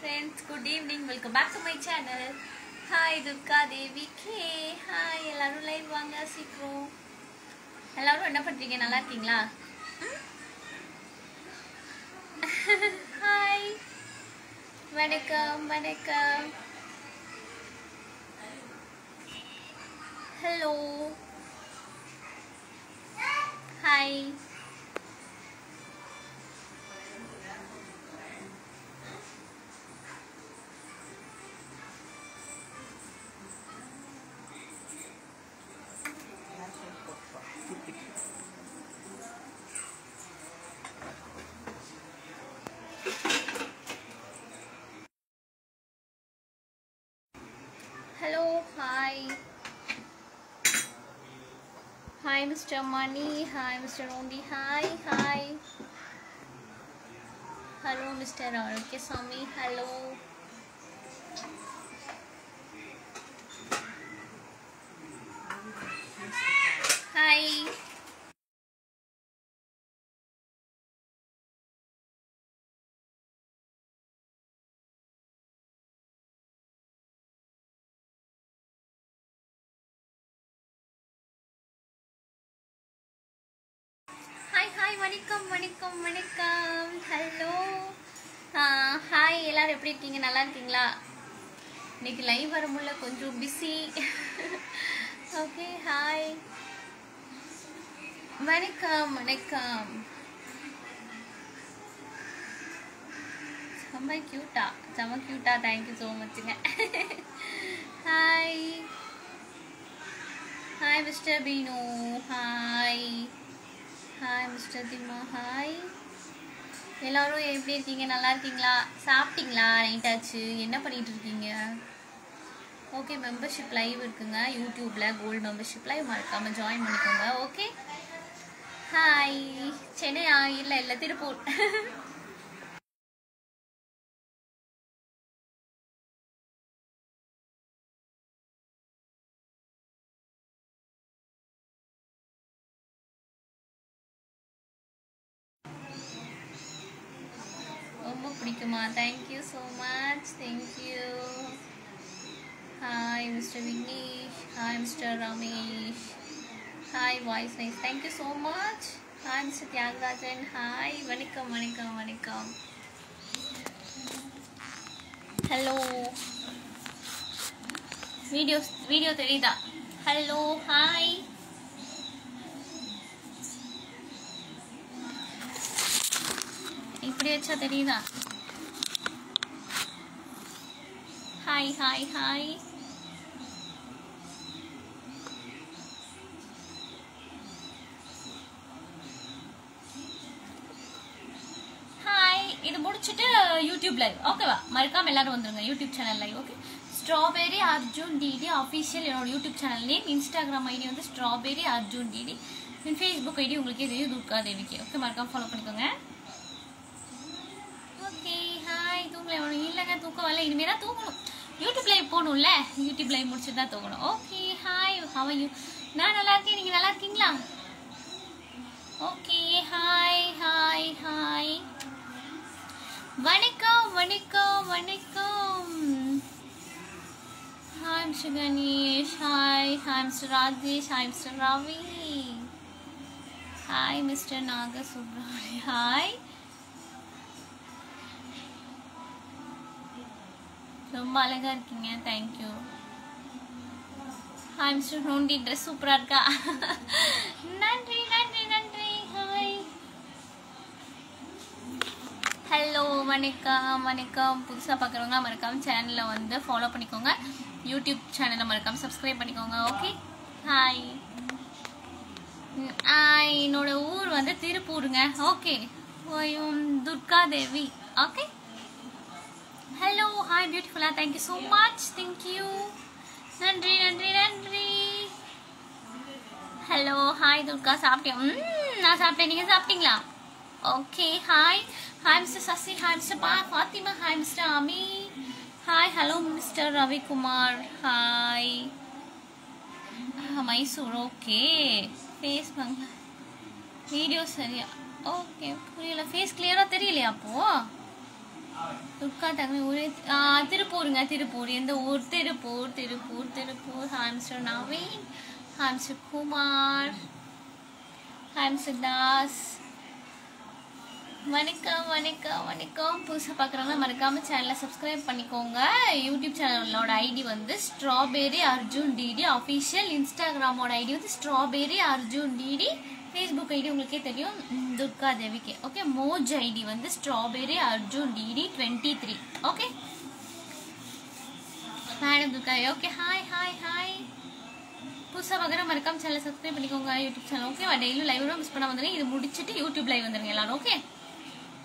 friends, good evening. Welcome back to my channel. Hi Durga Devi K. Hi எல்லாரும் live வாங்க சீக்கிரம். எல்லாரும் என்ன பண்றீங்க? நல்லா இருக்கீங்களா? Hi. வணக்கம் வணக்கம். Hello. Hi. Hello, hi. Hi, Mr. Money. Hi, Mr. Rondi. Hi, hi. Hello, Mr. Arukesami. Hello. Hi. வணக்கம் வணக்கம் வணக்கம். ஹலோ ஹாய், எல்லாரும் எப்படி இருக்கீங்க? நல்லா இருக்கீங்களா? இன்னைக்கு லைவ் வர முடியல, கொஞ்சம் பிஸி. ஓகே, ஹாய் வணக்கம் வணக்கம். செம்ம கியூட்டா தேங்க்யூ ஸோ மச்சுங்க. Hi hi mister Beenu. Hi hi mister Thimma. Hi, எல்லாரும் எப்படி இருக்கீங்க? நல்லா இருக்கீங்களா? சாப்பிட்டீங்களா? நைட் ஆச்சு, என்ன பண்ணிட்டு இருக்கீங்க? ஓகே, மெம்பர்ஷிப் லைவ் இருக்குங்க யூடியூப்ல, கோல்டு மெம்பர்ஷிப் லைவ், மறக்காம ஜாயின் பண்ணிக்கோங்க. Okay, hi. சென்னையா? இல்லை திருப்பூர். ரொம்ப பிடிக்குமா? Thank you so much. Thank you. Hi mister Vignesh. Hi mister Ramesh. Hi, voice nice. Thank you so much. Hi mister Thyagarajan. Hi, வணக்கம் வணக்கம் வணக்கம். ஹலோ, வீடியோ தெரியுதா? Hello, hi. இப்படி வச்சா தெரியுதா? Hi hi hi. ஹாய், இது முடிச்சுட்டு யூடியூப் லைவ் ஓகேவா? மறக்காம எல்லாரும் வந்துருங்க YouTube channel live. Okay, strawberry Arjun DD official என்னோட YouTube channel name. Instagram ID வந்து strawberry Arjun DD. Facebook ID உங்களுக்கே தெரியும், துர்கா தேவிக்கு. ஓகே, மறக்காம ஃபாலோ பண்ணிக்கோங்க. தூங்கல இல்லைங்க, தூக்கம் வரல. இனிமே தான் தூங்கணும். யூடியூப் லைவ் போகணும்ல, யூடியூப் லைவ் முடிச்சுட்டு தான் தூங்கணும். Okay, hi, how are you? நான் நல்லா இருக்கேன், நீங்க நல்லா இருக்கீங்களா? Okay, hi hi hi. வணக்கம் வணக்கம் வணக்கம். Hi mister Ganesh. Hi hi mister Rajesh. Hi mister Ravi. Hi mister Naga Subramani. Hi, ரொம்ப அழகா இருக்கீங்க. Thank you. Hi mister Hondi, dress சூப்பரா இருக்கா? நன்றி நன்றி நன்றி. ஹாய், ஹலோ, வணக்கம் வணக்கம். புதுசாக பார்க்குறவங்க மறக்காம சேனலில் வந்து ஃபாலோ பண்ணிக்கோங்க. யூடியூப் சேனலை மறக்காம சப்ஸ்கிரைப் பண்ணிக்கோங்க. Okay, hi. என்னோட ஊர் வந்து திருப்பூருங்க. Okay, Durga Devi. Okay, hello, hi பியூட்டிஃபுல்லா. Thank you so much. தேங்க்யூ, நன்றி நன்றி நன்றி. Hello, hi Durga. சாப்பிட்டியா? நான் சாப்பிட்டேன், நீங்கள் சாப்பிட்டீங்களா? Okay, hi hi mister Sasi. Hi mister Fatima. Hi mister Ami. Hi, hello mister Ravikumar. Hi, Mysore. Okay, face வாங்க, வீடியோ சரியா? ஓகே, புரியல. ஃபேஸ் கிளியராக தெரியலையா? அப்போ துர்கா தங்கமணி ஊரே திருப்பூருங்க. திருப்பூர். எந்த ஊர்? Tiruppur. Tiruppur. Tiruppur. Hi mister Naveen. Hi mister Kumar. Hi mister Das. வணக்கம் வணக்கம் வணக்கம். புதுசாக பார்க்குறவங்க மறக்காமல் சேனலை சப்ஸ்கிரைப் பண்ணிக்கோங்க. யூடியூப் சேனலோட ஐடி வந்து ஸ்ட்ராபெரி அர்ஜுன் டிடி அஃபிஷியல். இன்ஸ்டாகிராமோட ஐடி வந்து strawberry Arjun DD. Facebook ID உங்களுக்கே தெரியும், துர்கா தேவிக்கு. ஓகே, மோஜ் ஐடி வந்து strawberry Arjun DD 23. Okay madam Durga. Okay hi hi hi. புதுசாக பார்க்குற மறக்காம சேனலை சப்ஸ்கிரைப் பண்ணிக்கோங்க யூடியூப் சேனல். ஓகே, டெய்லியும் லைவ் மிஸ் பண்ண வந்துடுங்க. இது முடிச்சுட்டு யூடியூப் லைவ் வந்துடுங்க எல்லாரும். ஓகே,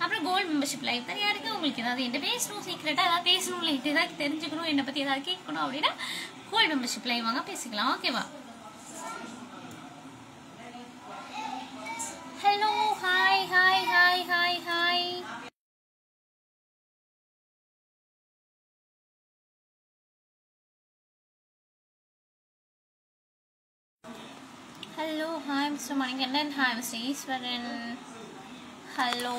அப்புறம் கோல்டு மெம்பர்ஷிப் லைவ் தான் யாருக்கு உங்களுக்கு ஏதாவது என்ன பேசணும், சீக்கிரட்டாக ஏதாவது பேசணும், இல்லை ஏதாவது தெரிஞ்சுக்கணும், என்னை பற்றி ஏதாவது கேட்கணும் அப்படின்னா கோல்டு மெம்பர்ஷிப் லைவ் வாங்க பேசிக்கலாம். ஓகேவா? Hello hi hi hi hi hi. Hello hi mister Manikandan. Hi mister Eswaran. Hello.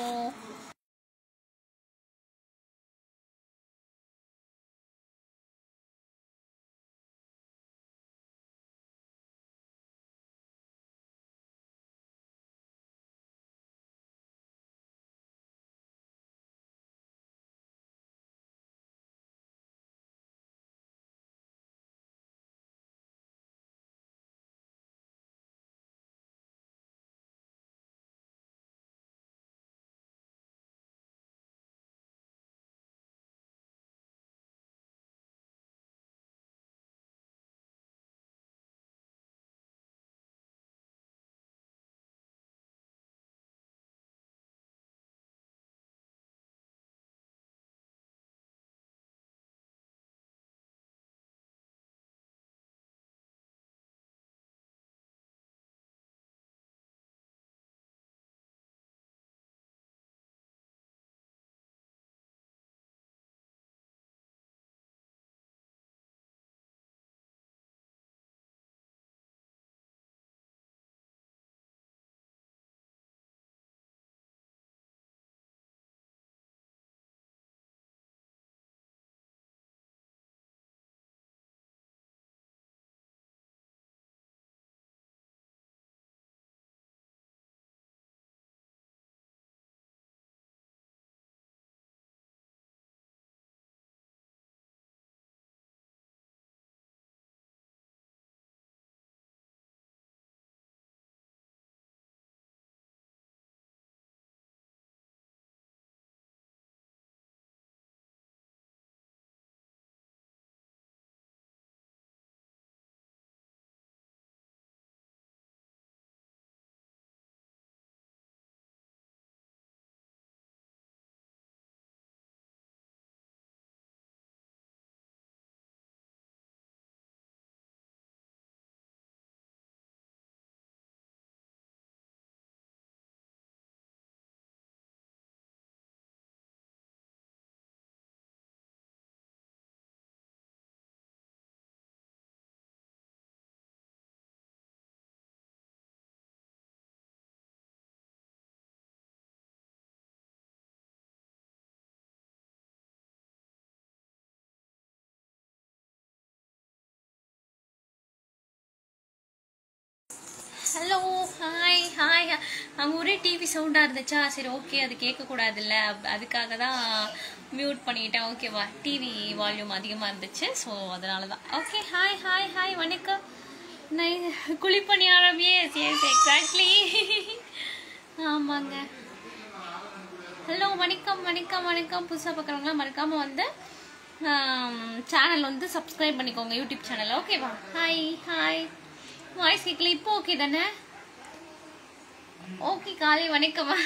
Hello hi hi. அங்கே ஒரே டிவி சவுண்டாக இருந்துச்சா, சரி ஓகே அது கேட்கக்கூடாதுல்ல, அதுக்காக தான் மியூட் பண்ணிட்டேன். ஓகேவா? டிவி வால்யூம் அதிகமாக இருந்துச்சு, ஸோ அதனால தான். Okay hi hi hi. வணக்கம். குழிப்பணியாரம். Yes yes exactly. ஆமாங்க. ஹலோ வணக்கம் வணக்கம் வணக்கம். புதுசாக பார்க்குறவங்களாம் மறக்காமல் வந்து சேனல் வந்து சப்ஸ்கிரைப் பண்ணிக்கோங்க யூடியூப் சேனல். ஓகேவா? Hi hi. வாய்ஸ் கேட்கல, இப்போ ஓகே தானே? ஓகே காலை வணக்கமா?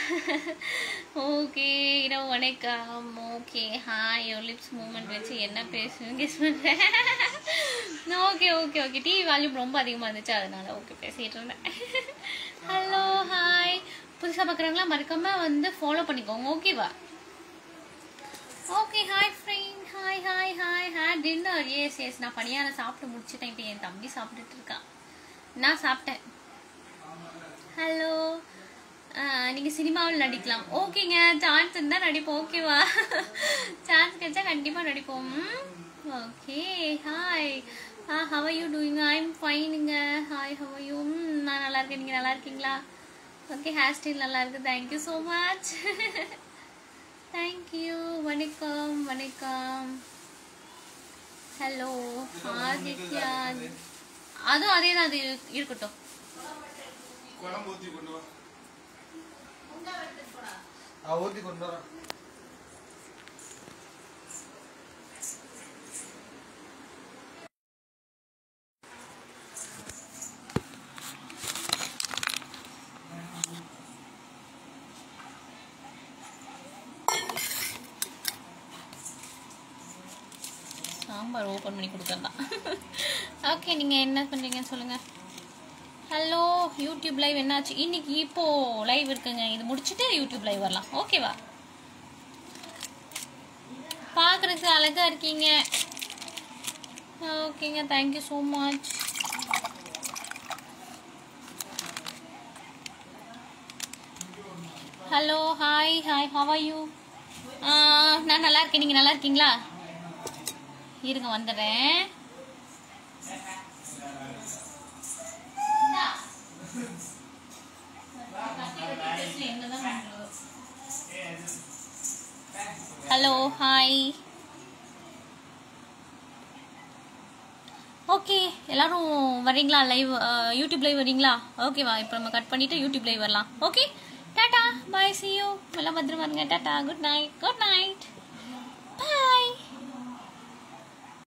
ஓகே இரவு வணக்கம். Okay hi. Your lips movement வச்சு என்ன பேசுவேன் கெஸ் பண்ணுறேன். Okay okay okay. TV volume ரொம்ப அதிகமாக இருந்துச்சு, அதனால ஓகே பேசிகிட்டு இருந்தேன். Hello hi. புதுசாக பார்க்குறவங்களாம் மறக்காமல் வந்து ஃபாலோ பண்ணிக்கோங்க. ஓகேவா? Okay hi friend. Hi hi hi hi. Dinner. Yes yes நான் பணியாரம் சாப்பிட்டு முடிச்சுட்டேன். இப்போ என் தம்பி சாப்பிட்டுட்டு இருக்கான், நான் சாப்பிட்டேன். ஹலோ நீங்கள் சினிமாவில் நடிக்கலாம். ஓகேங்க, சான்ஸ் இருந்தால் நடிப்போம். ஓகேவா? சான்ஸ் கிடைச்சா கண்டிப்பாக நடிப்போம். Okay. Hi, how are you doing? I'm ஃபைனுங்க. Hi, how are you? நான் நல்லா இருக்கேன். நீங்கள் நல்லா இருக்கீங்களா? ஓகே, ஹேர் ஸ்டைல் நல்லா இருக்கு. Thank you so much. தேங்க்யூ. வணக்கம் வணக்கம். ஹலோ ஆதித்யா. அதுவும் அதே தான், அது இருக்கட்டும். சாம்பார் ஓப்பன் பண்ணி கொடுக்கலாம். ஓகே, நீங்கள் என்ன பண்ணுறீங்கன்னு சொல்லுங்கள். ஹலோ யூடியூப் லைவ் என்னாச்சு? இன்னைக்கு இப்போது லைவ் இருக்குங்க. இது முடிச்சுட்டு யூடியூப் லைவ் வரலாம். ஓகேவா? பார்க்குறதுக்கு அழகாக இருக்கீங்க. ஓகேங்க, thank you so much. Hello hi hi, how are you? நான் நல்லா இருக்கேன். நீங்கள் நல்லா இருக்கீங்களா? இருங்க, வந்துடுறேன். Hello hi. ஓகே, எல்லாரும் வரீங்களா? லைவ் யூடியூப் லைவ் வரீங்களா? ஓகேவா? இப்போ நம்ம கட் பண்ணிவிட்டு யூடியூப் லைவ் வரலாம். Okay, tata bye, C you. எல்லாம் பத்திரமா இருங்க. Tata, good night. Good night.